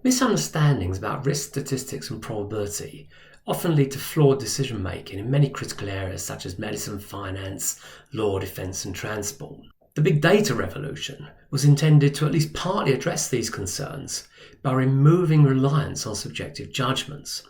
Misunderstandings about risk statistics and probability often lead to flawed decision making in many critical areas such as medicine, finance, law, defence and transport. The big data revolution was intended to at least partly address these concerns by removing reliance on subjective judgments.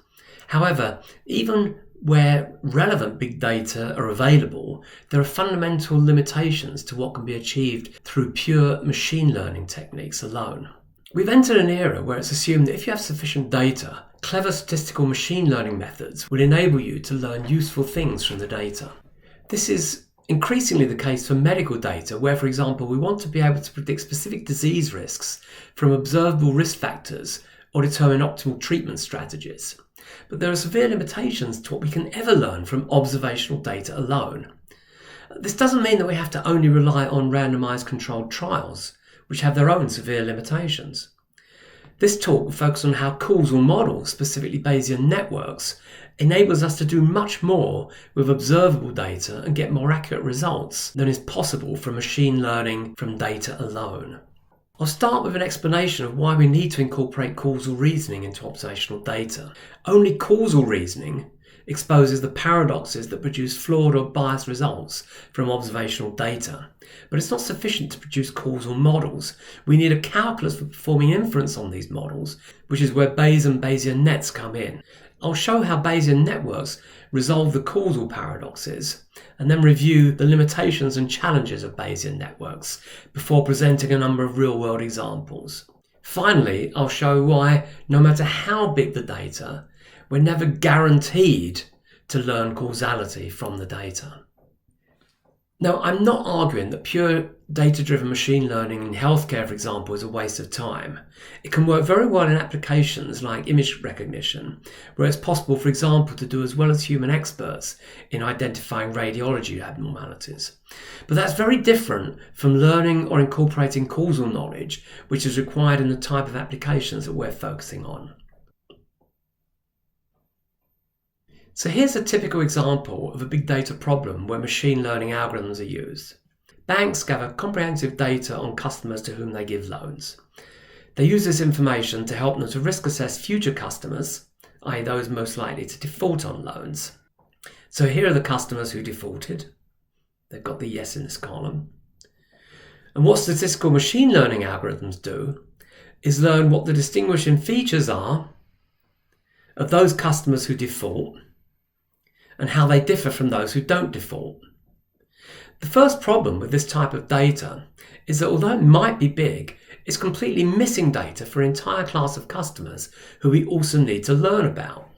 However, even where relevant big data are available, there are fundamental limitations to what can be achieved through pure machine learning techniques alone. We've entered an era where it's assumed that if you have sufficient data, clever statistical machine learning methods will enable you to learn useful things from the data. This is increasingly the case for medical data, where, for example, we want to be able to predict specific disease risks from observable risk factors or determine optimal treatment strategies. But there are severe limitations to what we can ever learn from observational data alone. This doesn't mean that we have to only rely on randomized controlled trials, which have their own severe limitations. This talk will focus on how causal models, specifically Bayesian networks, enables us to do much more with observable data and get more accurate results than is possible from machine learning from data alone. I'll start with an explanation of why we need to incorporate causal reasoning into observational data. Only causal reasoning exposes the paradoxes that produce flawed or biased results from observational data. But it's not sufficient to produce causal models. We need a calculus for performing inference on these models, which is where Bayes and Bayesian nets come in. I'll show how Bayesian networks resolve the causal paradoxes and then review the limitations and challenges of Bayesian networks before presenting a number of real-world examples. Finally, I'll show why, no matter how big the data, we're never guaranteed to learn causality from the data. Now, I'm not arguing that pure data-driven machine learning in healthcare, for example, is a waste of time. It can work very well in applications like image recognition, where it's possible, for example, to do as well as human experts in identifying radiology abnormalities. But that's very different from learning or incorporating causal knowledge, which is required in the type of applications that we're focusing on. So here's a typical example of a big data problem where machine learning algorithms are used. Banks gather comprehensive data on customers to whom they give loans. They use this information to help them to risk assess future customers, i.e. those most likely to default on loans. So here are the customers who defaulted. They've got the yes in this column. And what statistical machine learning algorithms do is learn what the distinguishing features are of those customers who default and how they differ from those who don't default. The first problem with this type of data is that although it might be big, it's completely missing data for an entire class of customers who we also need to learn about.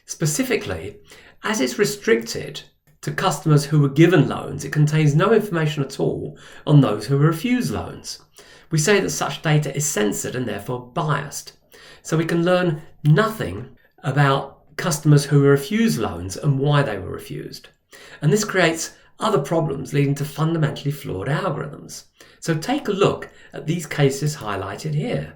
Specifically, as it's restricted to customers who were given loans, it contains no information at all on those who were refused loans. We say that such data is censored and therefore biased. So we can learn nothing about customers who were refused loans and why they were refused. And this creates other problems leading to fundamentally flawed algorithms. So take a look at these cases highlighted here.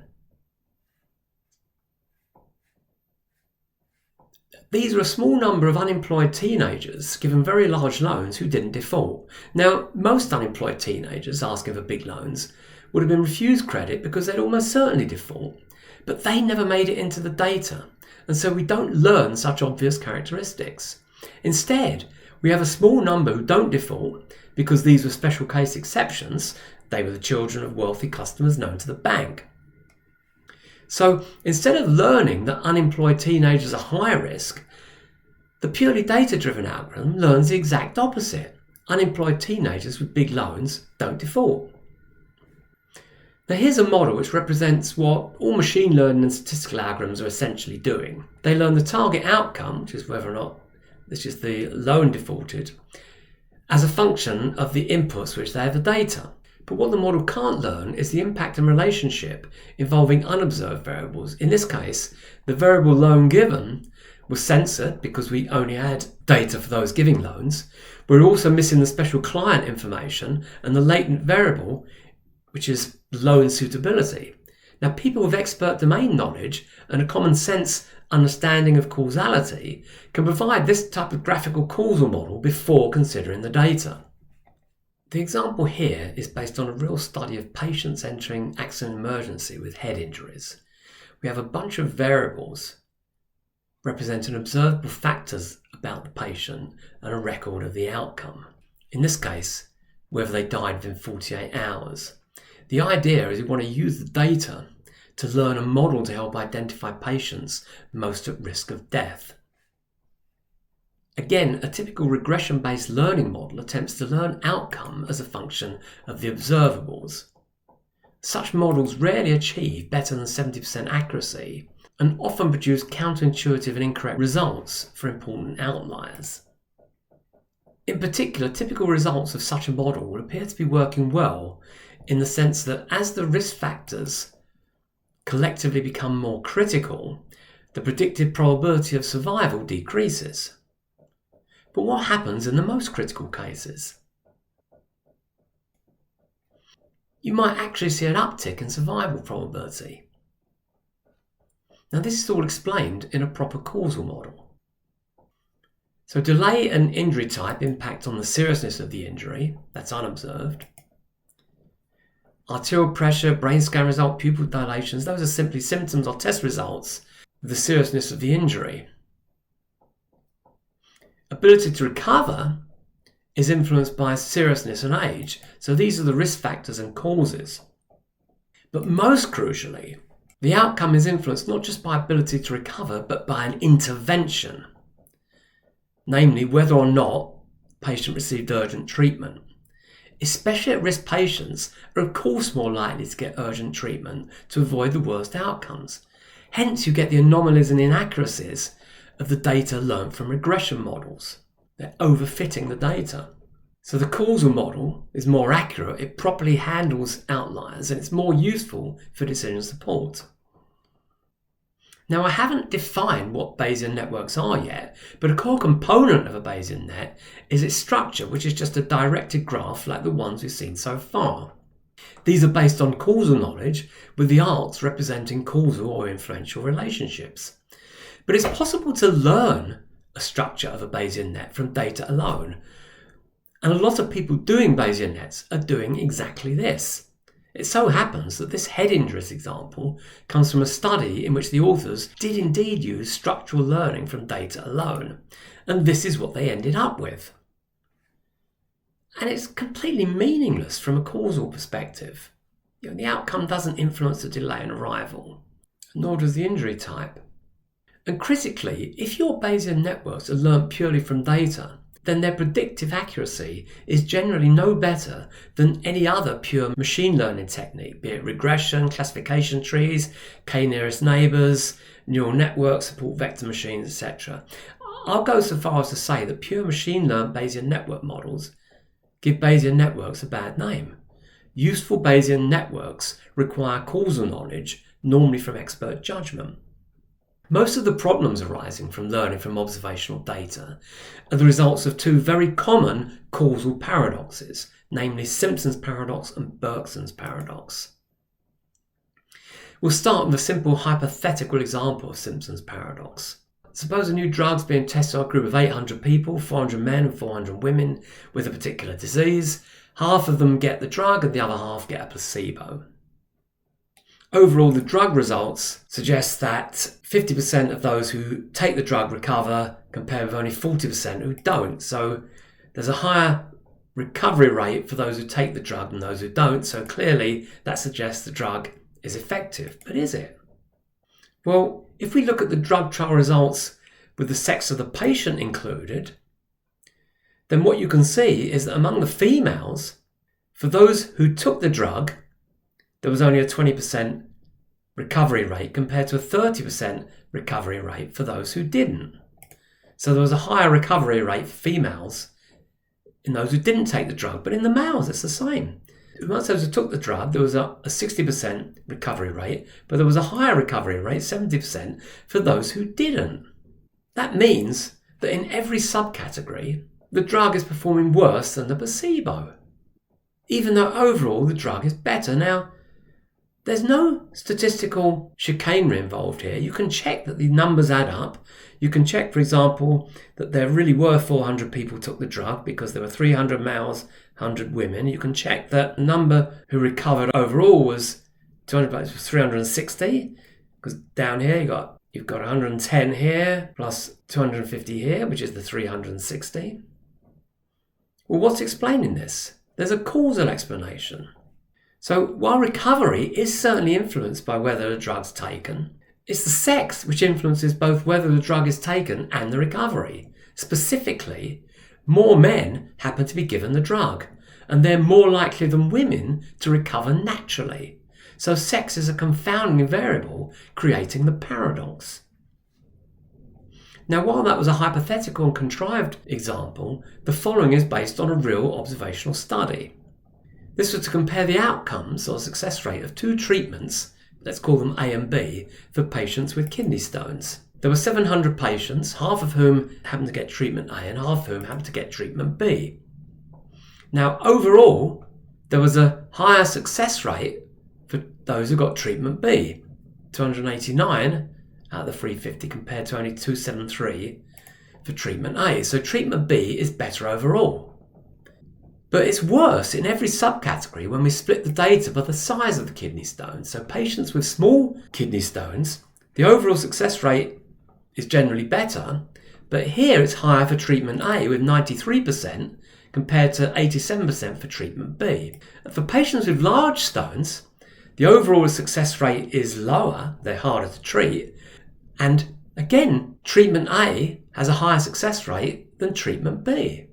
These are a small number of unemployed teenagers given very large loans who didn't default. Now, most unemployed teenagers asking for big loans would have been refused credit because they'd almost certainly default, but they never made it into the data. And so we don't learn such obvious characteristics. Instead, we have a small number who don't default because these were special case exceptions. They were the children of wealthy customers known to the bank. So instead of learning that unemployed teenagers are high risk, the purely data-driven algorithm learns the exact opposite. Unemployed teenagers with big loans don't default. Now here's a model which represents what all machine learning and statistical algorithms are essentially doing. They learn the target outcome, which is whether or not this is the loan defaulted, as a function of the inputs which they have the data. But what the model can't learn is the impact and relationship involving unobserved variables. In this case, the variable loan given was censored because we only had data for those giving loans. We're also missing the special client information and the latent variable, which is loan suitability. Now, people with expert domain knowledge and a common sense understanding of causality can provide this type of graphical causal model before considering the data. The example here is based on a real study of patients entering accident emergency with head injuries. we have a bunch of variables representing observable factors about the patient and a record of the outcome. In this case, whether they died within 48 hours. The idea is you want to use the data to learn a model to help identify patients most at risk of death. Again, a typical regression-based learning model attempts to learn outcome as a function of the observables. Such models rarely achieve better than 70% accuracy and often produce counterintuitive and incorrect results for important outliers. In particular, typical results of such a model will appear to be working well in the sense that as the risk factors collectively become more critical, the predicted probability of survival decreases. But what happens in the most critical cases? You might actually see an uptick in survival probability. Now, this is all explained in a proper causal model. So delay and injury type impact on the seriousness of the injury, that's unobserved. Arterial pressure, brain scan result, pupil dilations, those are simply symptoms or test results of the seriousness of the injury. Ability to recover is influenced by seriousness and age, so these are the risk factors and causes. But most crucially, the outcome is influenced not just by ability to recover, but by an intervention, namely whether or not the patient received urgent treatment. Especially at-risk patients are of course more likely to get urgent treatment to avoid the worst outcomes. Hence you get the anomalies and inaccuracies of the data learned from regression models. They're overfitting the data. So the causal model is more accurate, it properly handles outliers, and it's more useful for decision support. Now, I haven't defined what Bayesian networks are yet, but a core component of a Bayesian net is its structure, which is just a directed graph like the ones we've seen so far. These are based on causal knowledge, with the arcs representing causal or influential relationships. But it's possible to learn a structure of a Bayesian net from data alone. And a lot of people doing Bayesian nets are doing exactly this. It so happens that this head injuries example comes from a study in which the authors did indeed use structural learning from data alone, and this is what they ended up with. And it's completely meaningless from a causal perspective. The outcome doesn't influence the delay in arrival, nor does the injury type. And critically, if your Bayesian networks are learnt purely from data, then their predictive accuracy is generally no better than any other pure machine learning technique, be it regression, classification trees, k-nearest neighbours, neural networks, support vector machines, etc. I'll go so far as to say that pure machine learned Bayesian network models give Bayesian networks a bad name. Useful Bayesian networks require causal knowledge, normally from expert judgment. Most of the problems arising from learning from observational data are the results of two very common causal paradoxes, namely Simpson's paradox and Bergson's paradox. We'll start with a simple hypothetical example of Simpson's paradox. Suppose a new drug's being tested on a group of 800 people, 400 men and 400 women with a particular disease. Half of them get the drug and the other half get a placebo. Overall, the drug results suggest that 50% of those who take the drug recover, compared with only 40% who don't. So there's a higher recovery rate for those who take the drug than those who don't. So clearly that suggests the drug is effective. But is it? Well, if we look at the drug trial results with the sex of the patient included, then what you can see is that among the females, for those who took the drug, there was only a 20% recovery rate compared to a 30% recovery rate for those who didn't. So there was a higher recovery rate for females in those who didn't take the drug, but in the males it's the same. Amongst those who took the drug, there was a 60% recovery rate, but there was a higher recovery rate, 70%, for those who didn't. That means that in every subcategory, the drug is performing worse than the placebo, even though overall the drug is better. Now, there's no statistical chicanery involved here. You can check that the numbers add up. You can check, for example, that there really were 400 people took the drug because there were 300 males, 100 women. You can check that the number who recovered overall was 360. Because down here you've got 110 here plus 250 here, which is the 360. Well, what's explaining this? There's a causal explanation. So while recovery is certainly influenced by whether the drug's taken, it's the sex which influences both whether the drug is taken and the recovery. Specifically, more men happen to be given the drug, and they're more likely than women to recover naturally. So sex is a confounding variable, creating the paradox. Now, while that was a hypothetical and contrived example, the following is based on a real observational study. This was to compare the outcomes or success rate of two treatments, let's call them A and B, for patients with kidney stones. There were 700 patients, half of whom happened to get treatment A and half of whom happened to get treatment B. Now, overall, there was a higher success rate for those who got treatment B, 289 out of the 350 compared to only 273 for treatment A. So treatment B is better overall. But it's worse in every subcategory when we split the data by the size of the kidney stones. So patients with small kidney stones, the overall success rate is generally better, but here it's higher for treatment A with 93% compared to 87% for treatment B. And for patients with large stones, the overall success rate is lower, they're harder to treat, and again, treatment A has a higher success rate than treatment B.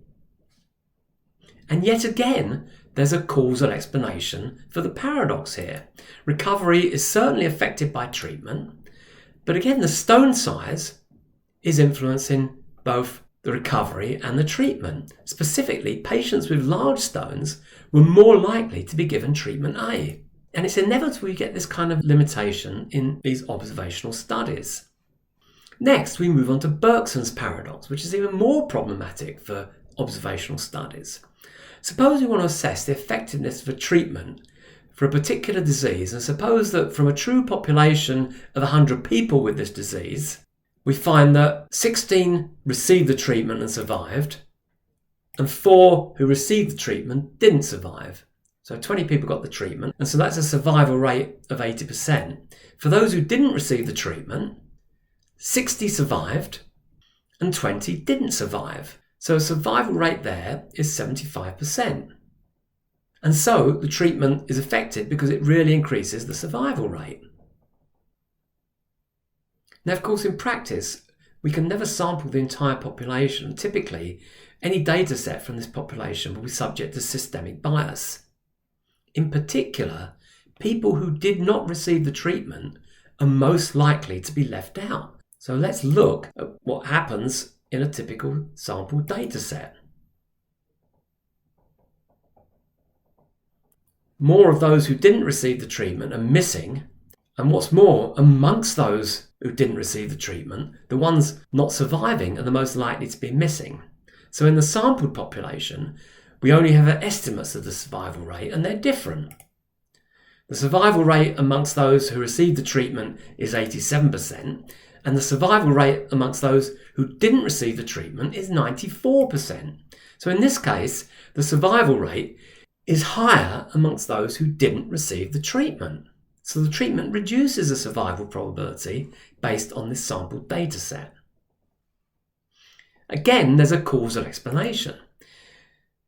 And yet again, there's a causal explanation for the paradox here. Recovery is certainly affected by treatment, but again, the stone size is influencing both the recovery and the treatment. Specifically, patients with large stones were more likely to be given treatment A. And it's inevitable you get this kind of limitation in these observational studies. Next, we move on to Bergson's paradox, which is even more problematic for observational studies. Suppose we want to assess the effectiveness of a treatment for a particular disease, and suppose that from a true population of 100 people with this disease, we find that 16 received the treatment and survived, and 4 who received the treatment didn't survive. So 20 people got the treatment, and so that's a survival rate of 80%. For those who didn't receive the treatment, 60 survived and 20 didn't survive. So a survival rate there is 75%. And so the treatment is effective because it really increases the survival rate. Now, of course, in practice, we can never sample the entire population. Typically, any data set from this population will be subject to systemic bias. In particular, people who did not receive the treatment are most likely to be left out. So let's look at what happens in a typical sample data set. More of those who didn't receive the treatment are missing, and what's more, amongst those who didn't receive the treatment, the ones not surviving are the most likely to be missing. So in the sampled population, we only have estimates of the survival rate, and they're different. The survival rate amongst those who received the treatment is 87%, and the survival rate amongst those who didn't receive the treatment is 94%. So in this case, the survival rate is higher amongst those who didn't receive the treatment. So the treatment reduces the survival probability based on this sampled data set. Again, there's a causal explanation.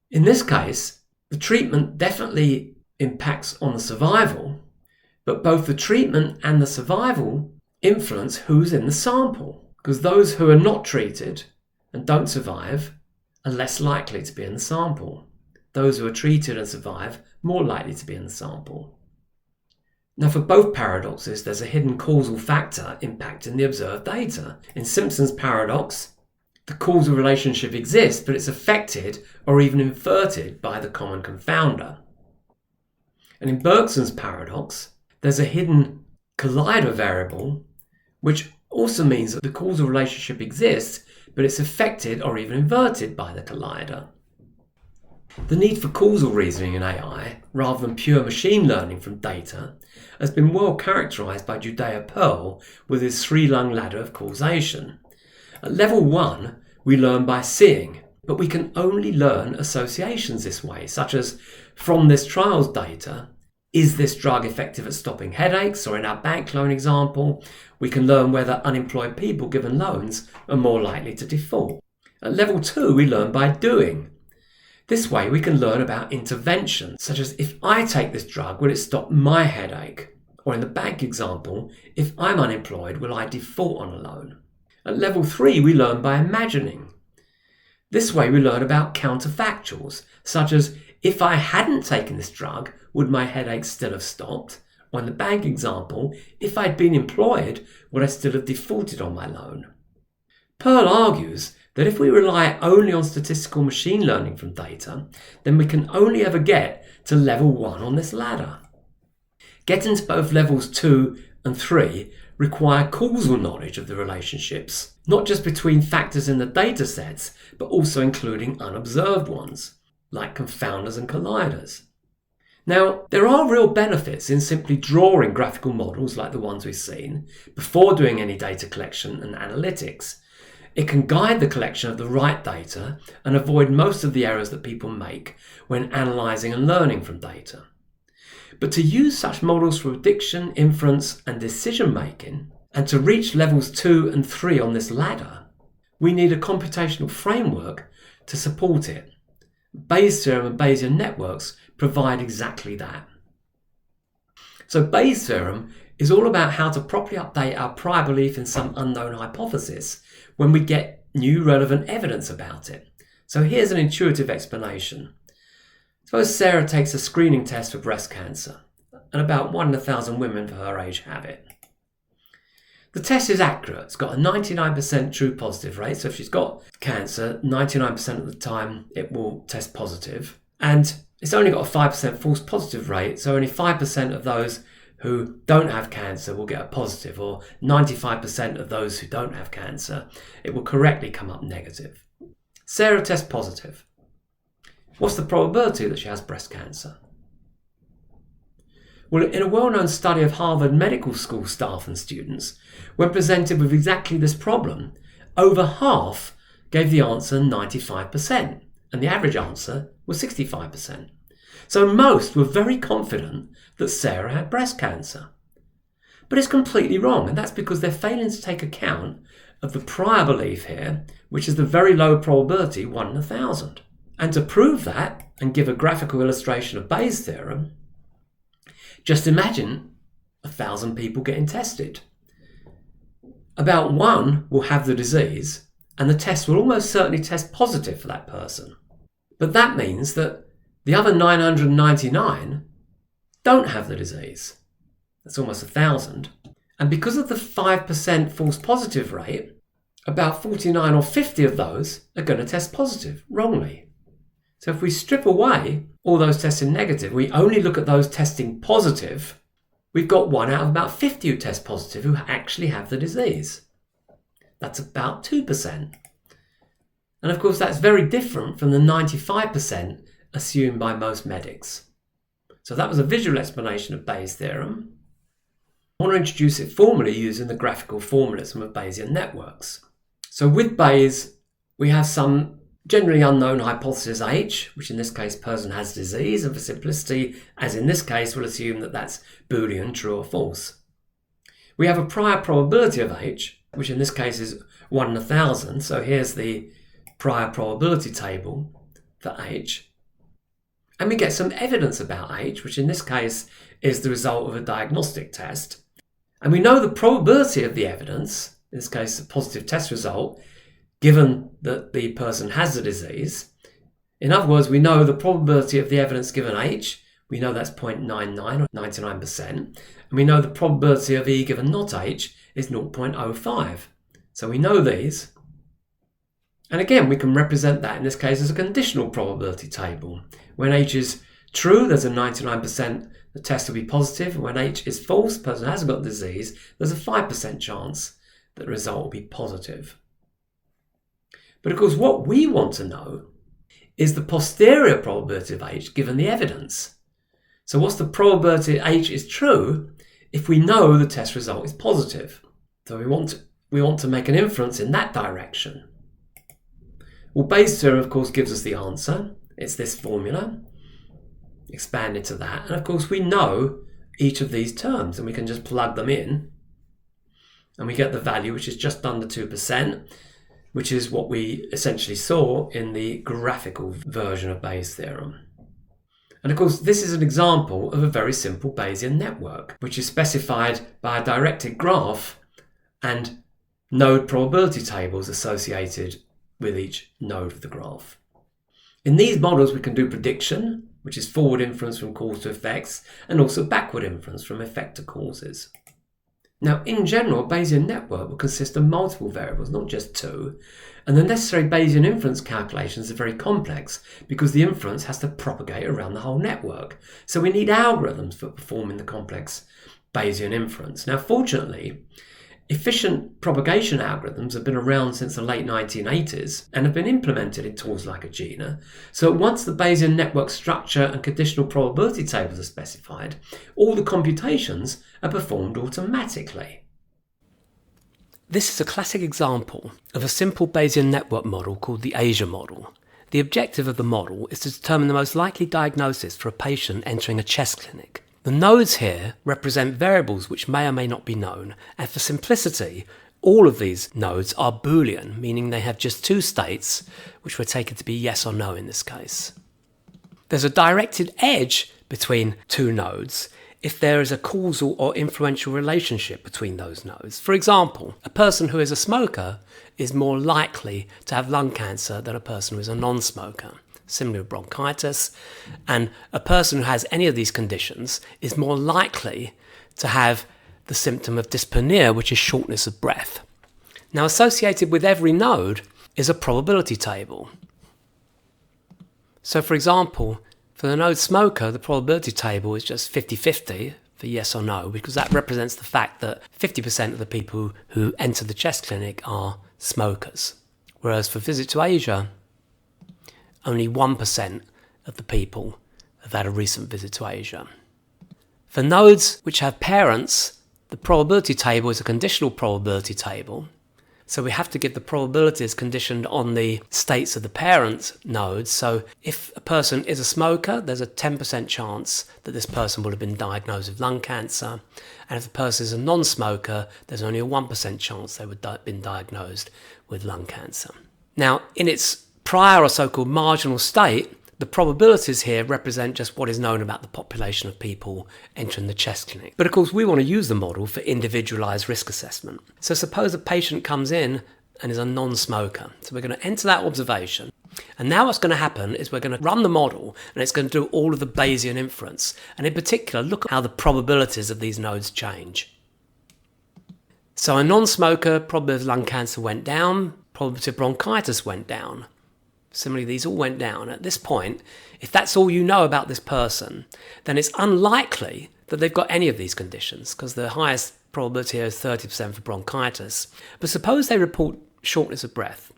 In this case, the treatment definitely impacts on the survival, but both the treatment and the survival influence who's in the sample, because those who are not treated and don't survive are less likely to be in the sample. Those who are treated and survive, more likely to be in the sample. Now, for both paradoxes, there's a hidden causal factor impacting the observed data. In Simpson's paradox, the causal relationship exists, but it's affected or even inverted by the common confounder. And in Bergson's paradox, there's a hidden collider variable, which also means that the causal relationship exists, but it's affected or even inverted by the collider. The need for causal reasoning in AI, rather than pure machine learning from data, has been well characterized by Judea Pearl with his three-lung ladder of causation. At level 1, we learn by seeing, but we can only learn associations this way, such as from this trial's data, Is this drug effective at stopping headaches? Or in our bank loan example, we can learn whether unemployed people given loans are more likely to default. At level 2, we learn by doing. This way we can learn about intervention, such as if I take this drug, will it stop my headache? Or in the bank example, if I'm unemployed, will I default on a loan? At level 3, we learn by imagining. This way we learn about counterfactuals, such as if I hadn't taken this drug, would my headache still have stopped? Or in the bank example, if I'd been employed, would I still have defaulted on my loan? Pearl argues that if we rely only on statistical machine learning from data, then we can only ever get to level 1 on this ladder. Getting to both levels 2 and 3 require causal knowledge of the relationships, not just between factors in the data sets, but also including unobserved ones, like confounders and colliders. Now, there are real benefits in simply drawing graphical models like the ones we've seen before doing any data collection and analytics. It can guide the collection of the right data and avoid most of the errors that people make when analysing and learning from data. But to use such models for prediction, inference and decision making, and to reach levels 2 and 3 on this ladder, we need a computational framework to support it. Bayes' theorem and Bayesian networks provide exactly that. So Bayes' theorem is all about how to properly update our prior belief in some unknown hypothesis when we get new relevant evidence about it. So here's an intuitive explanation. Suppose Sarah takes a screening test for breast cancer, and about 1 in 1,000 women for her age have it. The test is accurate. It's got a 99% true positive rate, so if she's got cancer, 99% of the time it will test positive. And it's only got a 5% false positive rate, so only 5% of those who don't have cancer will get a positive, or 95% of those who don't have cancer, it will correctly come up negative. Sarah tests positive. What's the probability that she has breast cancer? Well, in a well-known study of Harvard Medical School staff and students, when presented with exactly this problem, over half gave the answer 95%, and the average answer was 65%. So most were very confident that Sarah had breast cancer. But it's completely wrong, and that's because they're failing to take account of the prior belief here, which is the very low probability 1 in 1,000. And to prove that, and give a graphical illustration of Bayes' theorem, just imagine 1,000 people getting tested. About 1 will have the disease, and the test will almost certainly test positive for that person. But that means that the other 999 don't have the disease. That's almost 1,000. And because of the 5% false positive rate, about 49 or 50 of those are going to test positive wrongly. So if we strip away all those testing negative, we only look at those testing positive, we've got 1 out of about 50 who test positive who actually have the disease. That's about 2%. And of course that's very different from the 95% assumed by most medics. So that was a visual explanation of Bayes' theorem. I want to introduce it formally using the graphical formalism of Bayesian networks. So with Bayes, we have some generally unknown hypothesis H, which in this case person has disease, and for simplicity, as in this case, we'll assume that that's Boolean, true or false. We have a prior probability of H, which in this case is 1 in 1,000, so here's the prior probability table for H. And we get some evidence about H, which in this case is the result of a diagnostic test. And we know the probability of the evidence, in this case a positive test result, given that the person has the disease. In other words, we know the probability of the evidence given H, we know that's 0.99 or 99%, and we know the probability of E given not H is 0.05. So we know these. And again, we can represent that in this case as a conditional probability table. When H is true, there's a 99% the test will be positive. When H is false, the person hasn't got the disease, there's a 5% chance that the result will be positive. But of course, what we want to know is the posterior probability of H given the evidence. So what's the probability H is true if we know the test result is positive? So we want to make an inference in that direction. Well, Bayes' theorem, of course, gives us the answer. It's this formula. expand into that. And of course, we know each of these terms, and we can just plug them in, and we get the value, which is just under 2%, which is what we essentially saw in the graphical version of Bayes' theorem. And of course, this is an example of a very simple Bayesian network, which is specified by a directed graph and node probability tables associated with each node of the graph. In these models, we can do prediction, which is forward inference from cause to effects, and also backward inference from effect to causes. Now, in general, a Bayesian network will consist of multiple variables, not just two, and the necessary Bayesian inference calculations are very complex because the inference has to propagate around the whole network. So we need algorithms for performing the complex Bayesian inference. Now, fortunately, efficient propagation algorithms have been around since the late 1980s and have been implemented in tools like Agena. So once the Bayesian network structure and conditional probability tables are specified, all the computations are performed automatically. This is a classic example of a simple Bayesian network model called the Asia model. The objective of the model is to determine the most likely diagnosis for a patient entering a chest clinic. The nodes here represent variables which may or may not be known, and for simplicity, all of these nodes are Boolean, meaning they have just two states, which were taken to be yes or no in this case. There's a directed edge between two nodes if there is a causal or influential relationship between those nodes. For example, a person who is a smoker is more likely to have lung cancer than a person who is a non-smoker. Similarly with bronchitis, and a person who has any of these conditions is more likely to have the symptom of dyspnea, which is shortness of breath. Now, associated with every node is a probability table. So, for example, for the node smoker, the probability table is just 50-50 for yes or no, because that represents the fact that 50% of the people who enter the chest clinic are smokers. Whereas for visit to Asia, only 1% of the people have had a recent visit to Asia. For nodes which have parents, the probability table is a conditional probability table. So we have to give the probabilities conditioned on the states of the parent nodes. So if a person is a smoker, there's a 10% chance that this person would have been diagnosed with lung cancer. And if the person is a non-smoker, there's only a 1% chance they would have been diagnosed with lung cancer. Now, in its prior or so-called marginal state, the probabilities here represent just what is known about the population of people entering the chest clinic. But of course, we want to use the model for individualized risk assessment. So suppose a patient comes in and is a non-smoker. So we're going to enter that observation. And now what's going to happen is we're going to run the model, and it's going to do all of the Bayesian inference. And in particular, look at how the probabilities of these nodes change. So a non-smoker, probability of lung cancer went down, probability of bronchitis went down. Similarly, these all went down. At this point, if that's all you know about this person, then it's unlikely that they've got any of these conditions, because the highest probability here is 30% for bronchitis. But suppose they report shortness of breath.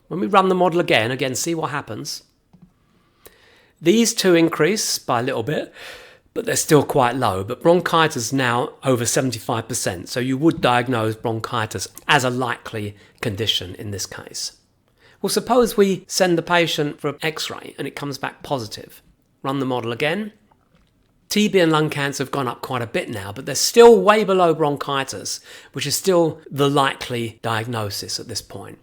When we run the model again, see what happens. These two increase by a little bit, but they're still quite low. But bronchitis is now over 75%, so you would diagnose bronchitis as a likely condition in this case. Well, suppose we send the patient for an X-ray and it comes back positive. Run the model again. TB and lung cancer have gone up quite a bit now, but they're still way below bronchitis, which is still the likely diagnosis at this point.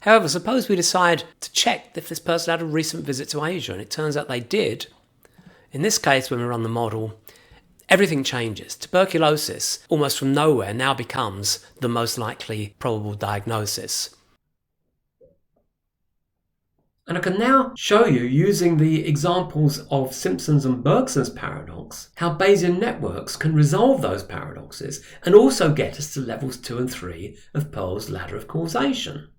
However, suppose we decide to check if this person had a recent visit to Asia, and it turns out they did. In this case, when we run the model, everything changes. Tuberculosis, almost from nowhere, now becomes the most likely probable diagnosis. And I can now show you, using the examples of Simpson's and Bergson's paradox, how Bayesian networks can resolve those paradoxes and also get us to levels 2 and 3 of Pearl's ladder of causation.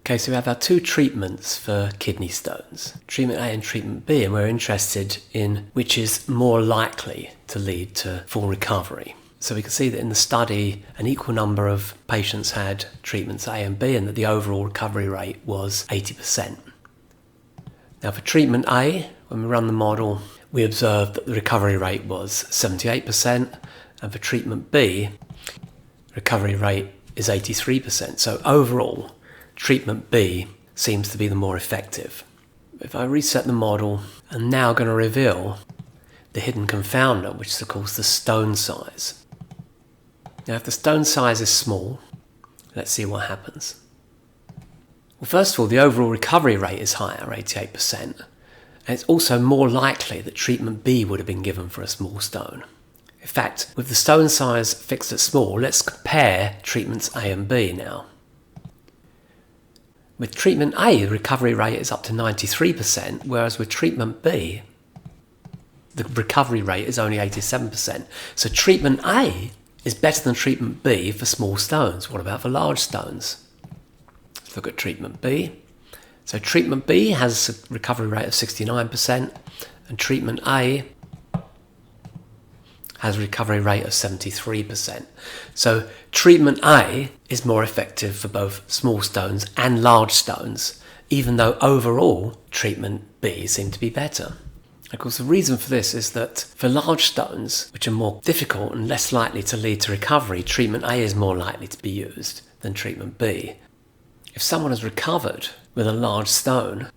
Okay, so we have our two treatments for kidney stones, treatment A and treatment B, and we're interested in which is more likely to lead to full recovery. So we can see that in the study, an equal number of patients had treatments A and B, and that the overall recovery rate was 80%. Now for treatment A, when we run the model, we observed that the recovery rate was 78%, and for treatment B, recovery rate is 83%. So overall, treatment B seems to be the more effective. If I reset the model, I'm now going to reveal the hidden confounder, which is of course the stone size. Now if the stone size is small, let's see what happens. Well, first of all, the overall recovery rate is higher, 88%, and it's also more likely that treatment B would have been given for a small stone. In fact, with the stone size fixed at small, let's compare treatments A and B now. With treatment A, the recovery rate is up to 93%, whereas with treatment B, the recovery rate is only 87%. So treatment A is better than treatment B for small stones. What about for large stones? Let's look at treatment B. So treatment B has a recovery rate of 69%, and treatment A has a recovery rate of 73%. So treatment A is more effective for both small stones and large stones, even though overall treatment B seemed to be better. Of course, the reason for this is that for large stones, which are more difficult and less likely to lead to recovery, treatment A is more likely to be used than treatment B. If someone has recovered with a large stone,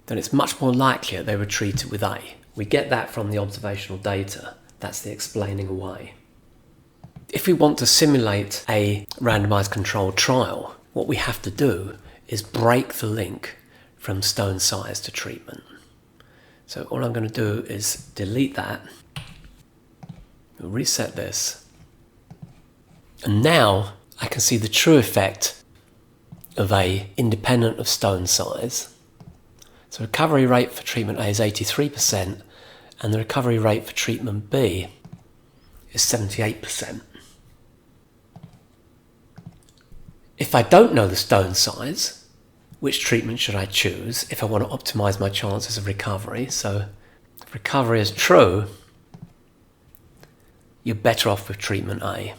then it's much more likely that they were treated with A. We get that from the observational data. That's the explaining away. If we want to simulate a randomized controlled trial, what we have to do is break the link from stone size to treatment. So all I'm going to do is delete that, we'll reset this, and now I can see the true effect of A independent of stone size. So recovery rate for treatment A is 83%, and the recovery rate for treatment B is 78%. If I don't know the stone size, which treatment should I choose if I want to optimize my chances of recovery? So if recovery is true, you're better off with treatment A.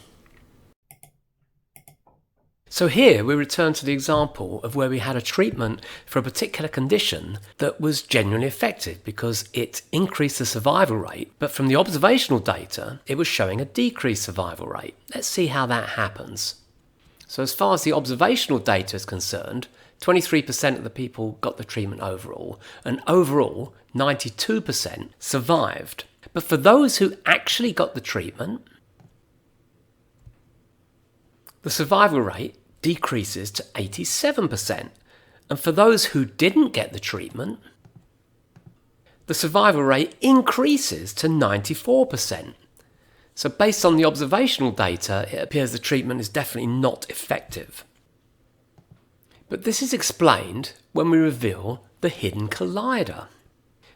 So here we return to the example of where we had a treatment for a particular condition that was genuinely effective because it increased the survival rate, but from the observational data it was showing a decreased survival rate. Let's see how that happens. So as far as the observational data is concerned, 23% of the people got the treatment overall, and overall 92% survived. But for those who actually got the treatment, the survival rate decreases to 87%. And for those who didn't get the treatment, the survival rate increases to 94%. So based on the observational data, it appears the treatment is definitely not effective. But this is explained when we reveal the hidden collider.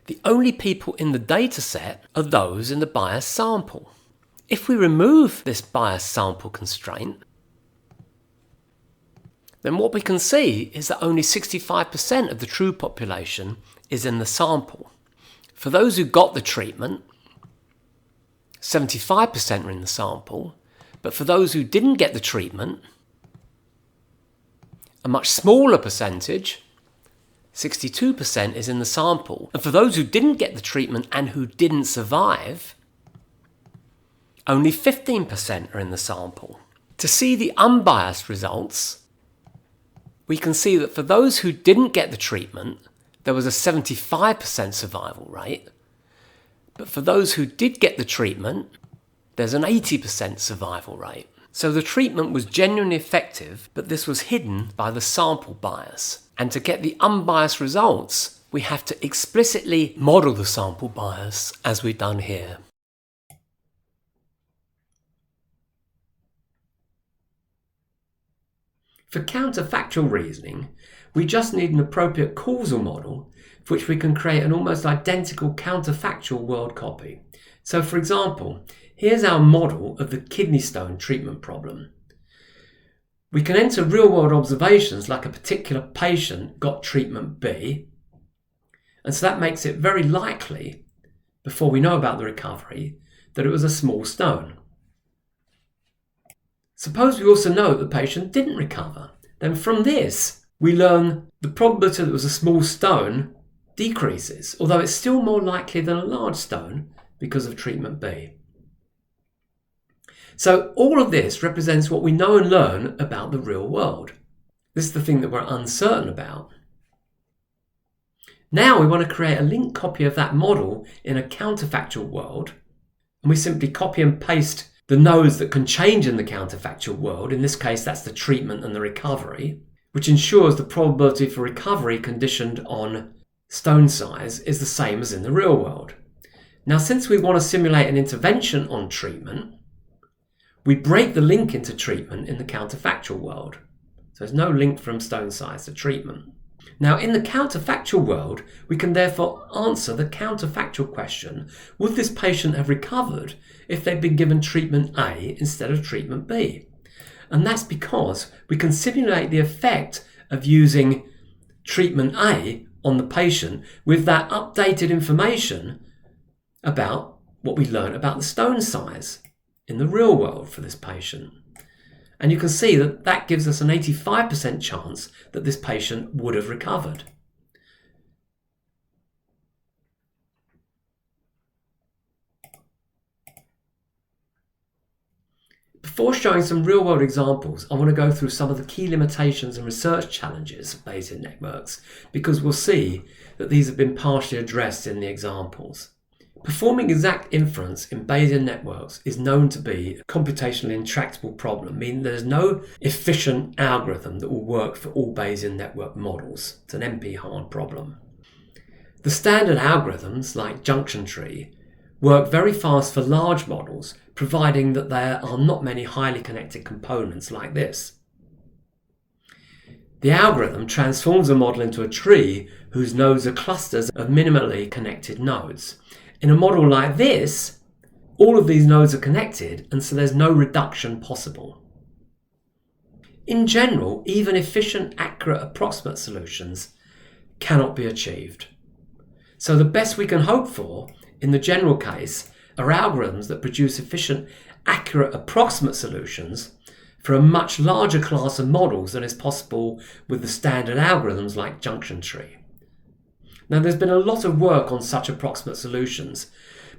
The only people in the data set are those in the biased sample. If we remove this biased sample constraint, then what we can see is that only 65% of the true population is in the sample. For those who got the treatment, 75% are in the sample, but for those who didn't get the treatment, a much smaller percentage, 62%, is in the sample. And for those who didn't get the treatment and who didn't survive, only 15% are in the sample. To see the unbiased results, we can see that for those who didn't get the treatment, there was a 75% survival rate. But for those who did get the treatment, there's an 80% survival rate. So the treatment was genuinely effective, but this was hidden by the sample bias. And to get the unbiased results, we have to explicitly model the sample bias as we've done here. For counterfactual reasoning, we just need an appropriate causal model for which we can create an almost identical counterfactual world copy. So for example, here's our model of the kidney stone treatment problem. We can enter real-world observations like a particular patient got treatment B, and so that makes it very likely, before we know about the recovery, that it was a small stone. Suppose we also know that the patient didn't recover. Then from this, we learn the probability that it was a small stone decreases, although it's still more likely than a large stone because of treatment B. So all of this represents what we know and learn about the real world. This is the thing that we're uncertain about. Now we want to create a linked copy of that model in a counterfactual world, and we simply copy and paste the nodes that can change in the counterfactual world. In this case, that's the treatment and the recovery, which ensures the probability for recovery conditioned on stone size is the same as in the real world. Now, since we want to simulate an intervention on treatment, we break the link into treatment in the counterfactual world. So there's no link from stone size to treatment. Now, in the counterfactual world, we can therefore answer the counterfactual question, would this patient have recovered if they'd been given treatment A instead of treatment B? And that's because we can simulate the effect of using treatment A on the patient with that updated information about what we learned about the stone size in the real world for this patient. And you can see that that gives us an 85% chance that this patient would have recovered. Before showing some real-world examples, I want to go through some of the key limitations and research challenges of Bayesian networks, because we'll see that these have been partially addressed in the examples. Performing exact inference in Bayesian networks is known to be a computationally intractable problem, meaning there's no efficient algorithm that will work for all Bayesian network models. It's an NP-hard problem. The standard algorithms, like junction tree, work very fast for large models, providing that there are not many highly connected components like this. The algorithm transforms a model into a tree whose nodes are clusters of minimally connected nodes. In a model like this, all of these nodes are connected, and so there's no reduction possible. In general, even efficient, accurate, approximate solutions cannot be achieved. So the best we can hope for, in the general case, are algorithms that produce efficient, accurate, approximate solutions for a much larger class of models than is possible with the standard algorithms like junction tree. Now, there's been a lot of work on such approximate solutions,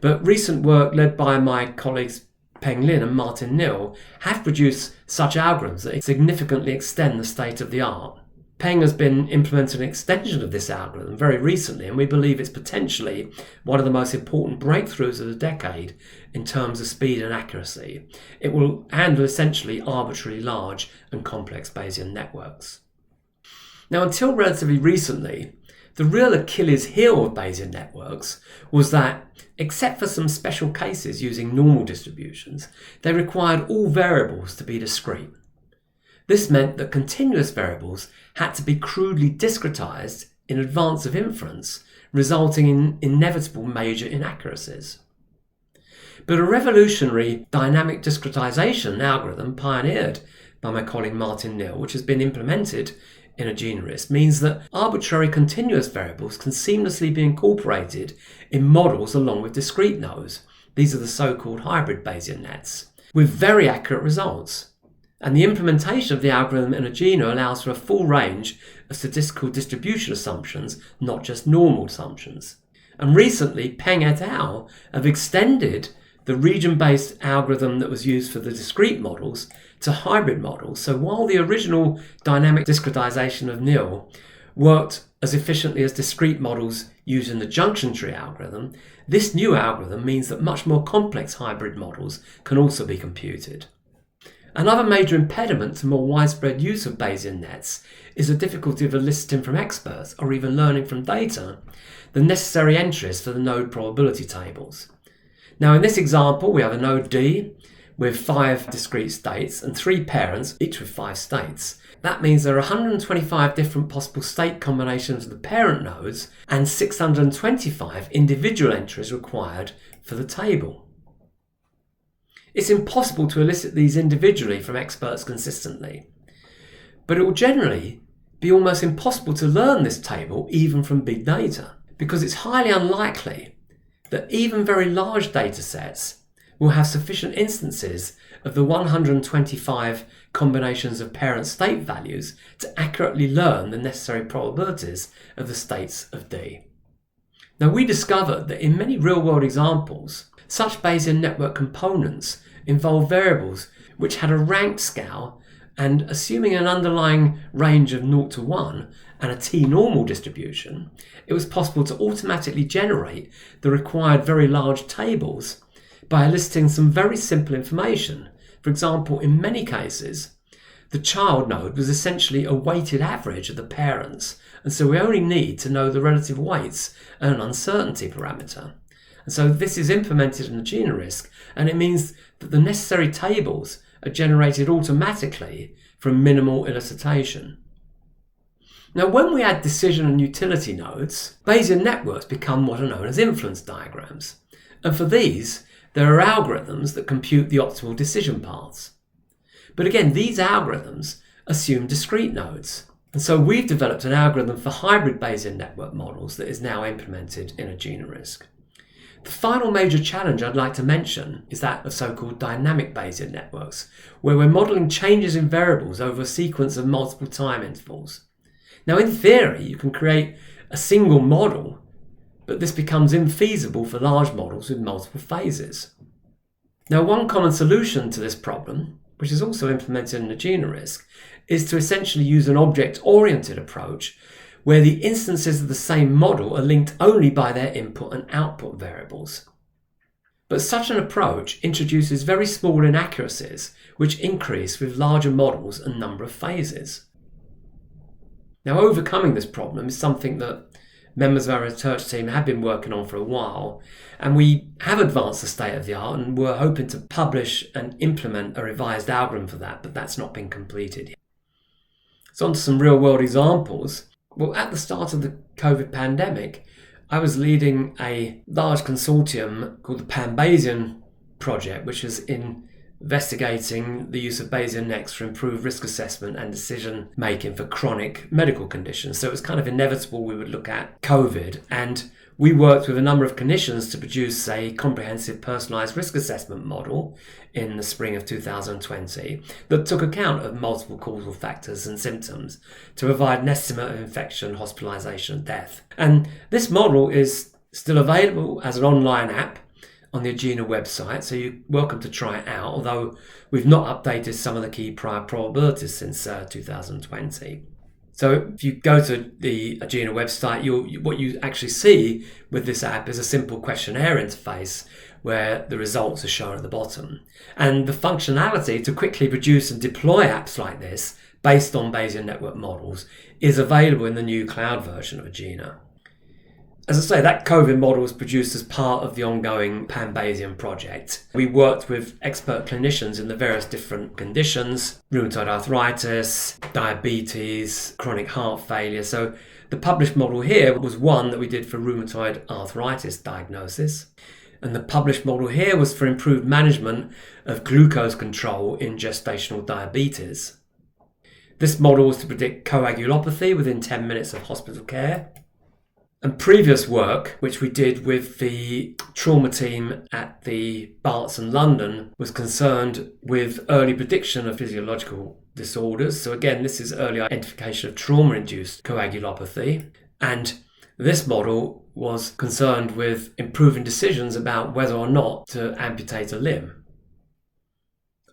but recent work led by my colleagues Peng Lin and Martin Nill have produced such algorithms that significantly extend the state of the art. Peng has been implementing an extension of this algorithm very recently, and we believe it's potentially one of the most important breakthroughs of the decade in terms of speed and accuracy. It will handle essentially arbitrarily large and complex Bayesian networks. Now, until relatively recently, the real Achilles heel of Bayesian networks was that, except for some special cases using normal distributions, they required all variables to be discrete. This meant that continuous variables had to be crudely discretized in advance of inference, resulting in inevitable major inaccuracies. But a revolutionary dynamic discretization algorithm pioneered by my colleague Martin Nill, which has been implemented in a generalist, means that arbitrary continuous variables can seamlessly be incorporated in models along with discrete nodes. These are the so-called hybrid Bayesian nets, with very accurate results. And the implementation of the algorithm in a GENO allows for a full range of statistical distribution assumptions, not just normal assumptions. And recently, Peng et al. Have extended the region-based algorithm that was used for the discrete models to hybrid models. So while the original dynamic discretization of Nill worked as efficiently as discrete models used in the junction tree algorithm, this new algorithm means that much more complex hybrid models can also be computed. Another major impediment to more widespread use of Bayesian nets is the difficulty of eliciting from experts, or even learning from data, the necessary entries for the node probability tables. Now, in this example, we have a node D with 5 discrete states and 3 parents, each with 5 states. That means there are 125 different possible state combinations of the parent nodes and 625 individual entries required for the table. It's impossible to elicit these individually from experts consistently, but it will generally be almost impossible to learn this table even from big data, because it's highly unlikely that even very large data sets will have sufficient instances of the 125 combinations of parent state values to accurately learn the necessary probabilities of the states of D. Now, we discovered that in many real-world examples, such Bayesian network components involve variables which had a ranked scale And assuming an underlying range of 0 to 1 and a t-normal distribution, it was possible to automatically generate the required very large tables by listing some very simple information. For example, in many cases, the child node was essentially a weighted average of the parents, and so we only need to know the relative weights and an uncertainty parameter. And so this is implemented in the GeneRisk, and it means that the necessary tables are generated automatically from minimal elicitation. Now, when we add decision and utility nodes, Bayesian networks become what are known as influence diagrams. And for these, there are algorithms that compute the optimal decision paths. But again, these algorithms assume discrete nodes. And so we've developed an algorithm for hybrid Bayesian network models that is now implemented in a GeneRisk. The final major challenge I'd like to mention is that of so-called dynamic Bayesian networks, where we're modelling changes in variables over a sequence of multiple time intervals. Now, in theory, you can create a single model, but this becomes infeasible for large models with multiple phases. Now, one common solution to this problem, which is also implemented in the GeneRisk, is to essentially use an object-oriented approach where the instances of the same model are linked only by their input and output variables. But such an approach introduces very small inaccuracies, which increase with larger models and number of phases. Now, overcoming this problem is something that members of our research team have been working on for a while, and we have advanced the state of the art and we're hoping to publish and implement a revised algorithm for that, but that's not been completed yet. So on to some real-world examples. Well, at the start of the COVID pandemic, I was leading a large consortium called the Bayesian project, which is investigating the use of Bayesian nets for improved risk assessment and decision making for chronic medical conditions. So it was kind of inevitable we would look at COVID, and we worked with a number of clinicians to produce a comprehensive personalised risk assessment model in the spring of 2020 that took account of multiple causal factors and symptoms to provide an estimate of infection, hospitalisation and death. And this model is still available as an online app on the Agena website, so you're welcome to try it out, although we've not updated some of the key prior probabilities since 2020. So if you go to the Agena website, what you actually see with this app is a simple questionnaire interface where the results are shown at the bottom. And the functionality to quickly produce and deploy apps like this based on Bayesian network models is available in the new cloud version of Agena. As I say, that COVID model was produced as part of the ongoing Bayesian project. We worked with expert clinicians in the various different conditions: rheumatoid arthritis, diabetes, chronic heart failure. So the published model here was one that we did for rheumatoid arthritis diagnosis. And the published model here was for improved management of glucose control in gestational diabetes. This model was to predict coagulopathy within 10 minutes of hospital care. And previous work, which we did with the trauma team at the Barts in London, was concerned with early prediction of physiological disorders. So again, this is early identification of trauma-induced coagulopathy. And this model was concerned with improving decisions about whether or not to amputate a limb.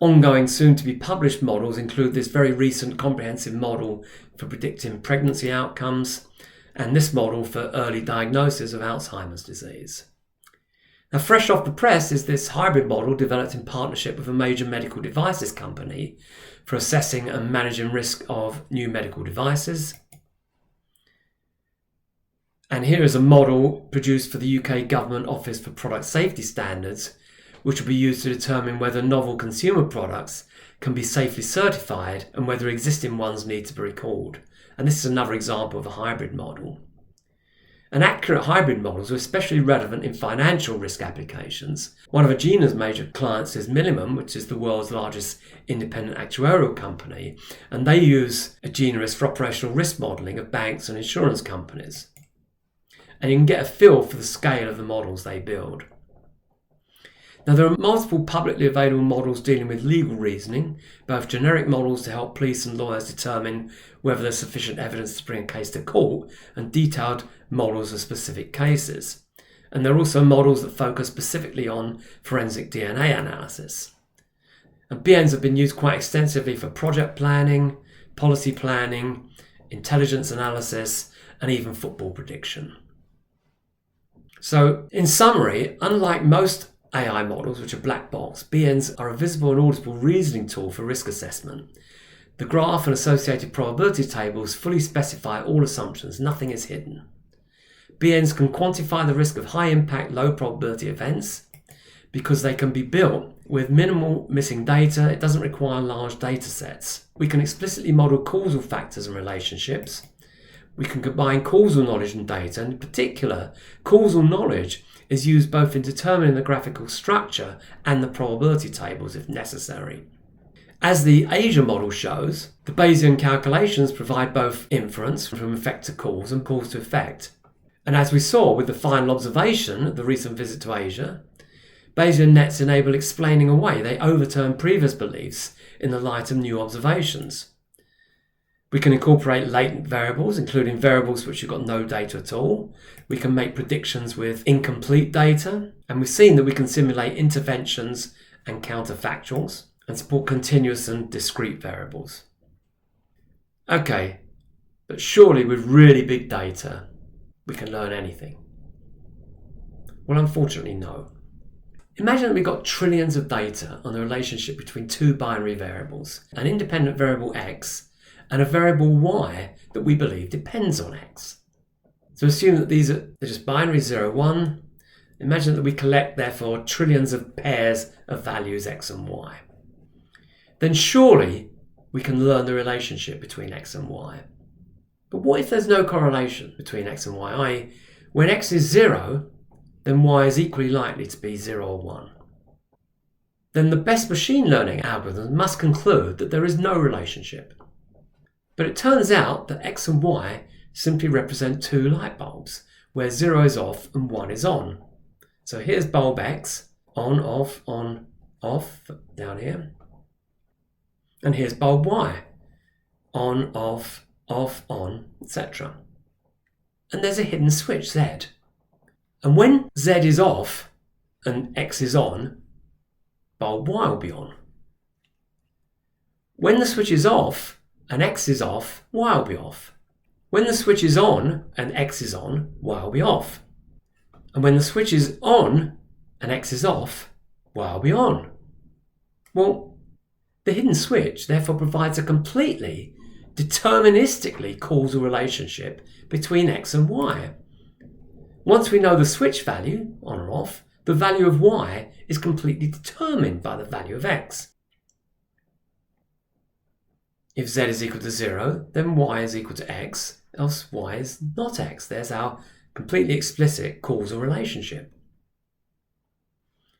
Ongoing soon-to-be-published models include this very recent comprehensive model for predicting pregnancy outcomes, and this model for early diagnosis of Alzheimer's disease. Now, fresh off the press is this hybrid model developed in partnership with a major medical devices company for assessing and managing risk of new medical devices. And here is a model produced for the UK Government Office for Product Safety Standards, which will be used to determine whether novel consumer products can be safely certified and whether existing ones need to be recalled. And this is another example of a hybrid model. And accurate hybrid models are especially relevant in financial risk applications. One of Agena's major clients is Milliman, which is the world's largest independent actuarial company, and they use Agena for operational risk modelling of banks and insurance companies. And you can get a feel for the scale of the models they build. Now, there are multiple publicly available models dealing with legal reasoning, both generic models to help police and lawyers determine whether there's sufficient evidence to bring a case to court, and detailed models of specific cases. And there are also models that focus specifically on forensic DNA analysis. And BNs have been used quite extensively for project planning, policy planning, intelligence analysis, and even football prediction. So, in summary, unlike most AI models, which are black box, BNs are a visible and audible reasoning tool for risk assessment. The graph and associated probability tables fully specify all assumptions, nothing is hidden. BNs can quantify the risk of high-impact, low-probability events because they can be built with minimal missing data. It doesn't require large data sets. We can explicitly model causal factors and relationships. We can combine causal knowledge and data, and in particular, causal knowledge is used both in determining the graphical structure and the probability tables if necessary. As the Asia model shows, the Bayesian calculations provide both inference from effect to cause and cause to effect. And as we saw with the final observation at the recent visit to Asia, Bayesian nets enable explaining away. They overturn previous beliefs in the light of new observations. We can incorporate latent variables, including variables which have got no data at all. We can make predictions with incomplete data, and we've seen that we can simulate interventions and counterfactuals and support continuous and discrete variables. Okay, but surely with really big data, we can learn anything. Well, unfortunately, no. Imagine that we've got trillions of data on the relationship between two binary variables, an independent variable x and a variable y that we believe depends on x. So assume that they're just binary 0, 1. Imagine that we collect, therefore, trillions of pairs of values x and y. Then surely we can learn the relationship between x and y. But what if there's no correlation between x and y? i.e., when x is 0, then y is equally likely to be 0 or 1. Then the best machine learning algorithms must conclude that there is no relationship. But it turns out that x and y simply represent two light bulbs, where 0 is off and 1 is on. So here's bulb x, on, off, down here. And here's bulb y, on, off, on, etc. And there's a hidden switch, z. And when z is off and x is on, bulb y will be on. When the switch is off and x is off, y will be off. When the switch is on and x is on, y will be off. And when the switch is on and x is off, y will be on. Well, the hidden switch therefore provides a completely deterministically causal relationship between x and y. Once we know the switch value, on or off, the value of y is completely determined by the value of x. If z is equal to 0, then y is equal to x, else y is not x. There's our completely explicit causal relationship.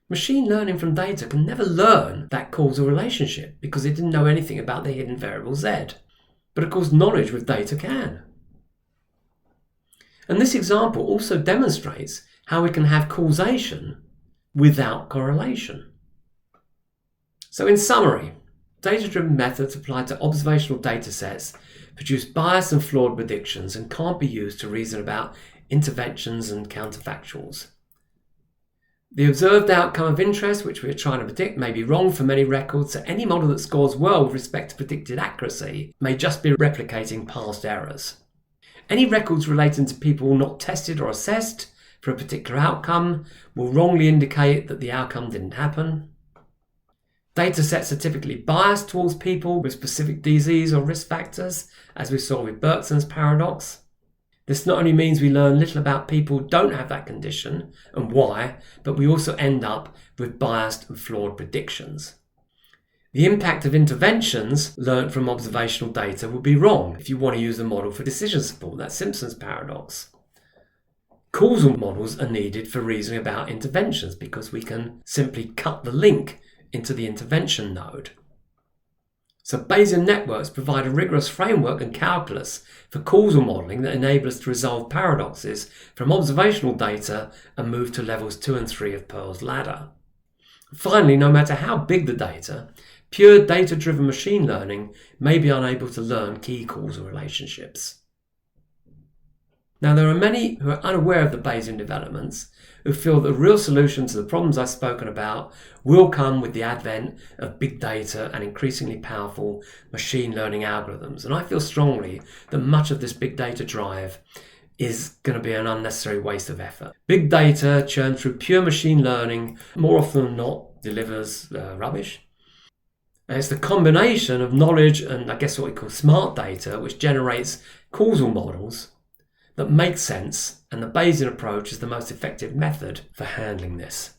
Machine learning from data can never learn that causal relationship because it didn't know anything about the hidden variable z. But of course, knowledge with data can. And this example also demonstrates how we can have causation without correlation. So in summary, data-driven methods applied to observational data sets produce biased and flawed predictions and can't be used to reason about interventions and counterfactuals. The observed outcome of interest, which we are trying to predict, may be wrong for many records, so any model that scores well with respect to predicted accuracy may just be replicating past errors. Any records relating to people not tested or assessed for a particular outcome will wrongly indicate that the outcome didn't happen. Data sets are typically biased towards people with specific disease or risk factors, as we saw with Bergson's paradox. This not only means we learn little about people who don't have that condition and why, but we also end up with biased and flawed predictions. The impact of interventions learnt from observational data would be wrong if you want to use the model for decision support. That's Simpson's paradox. Causal models are needed for reasoning about interventions because we can simply cut the link into the intervention node. So Bayesian networks provide a rigorous framework and calculus for causal modelling that enable us to resolve paradoxes from observational data and move to levels 2 and 3 of Pearl's ladder. Finally, no matter how big the data, pure data-driven machine learning may be unable to learn key causal relationships. Now, there are many who are unaware of the Bayesian developments who feel that the real solution to the problems I've spoken about will come with the advent of big data and increasingly powerful machine learning algorithms. And I feel strongly that much of this big data drive is going to be an unnecessary waste of effort. Big data churned through pure machine learning more often than not delivers rubbish. And it's the combination of knowledge and I guess what we call smart data, which generates causal models that make sense, and the Bayesian approach is the most effective method for handling this.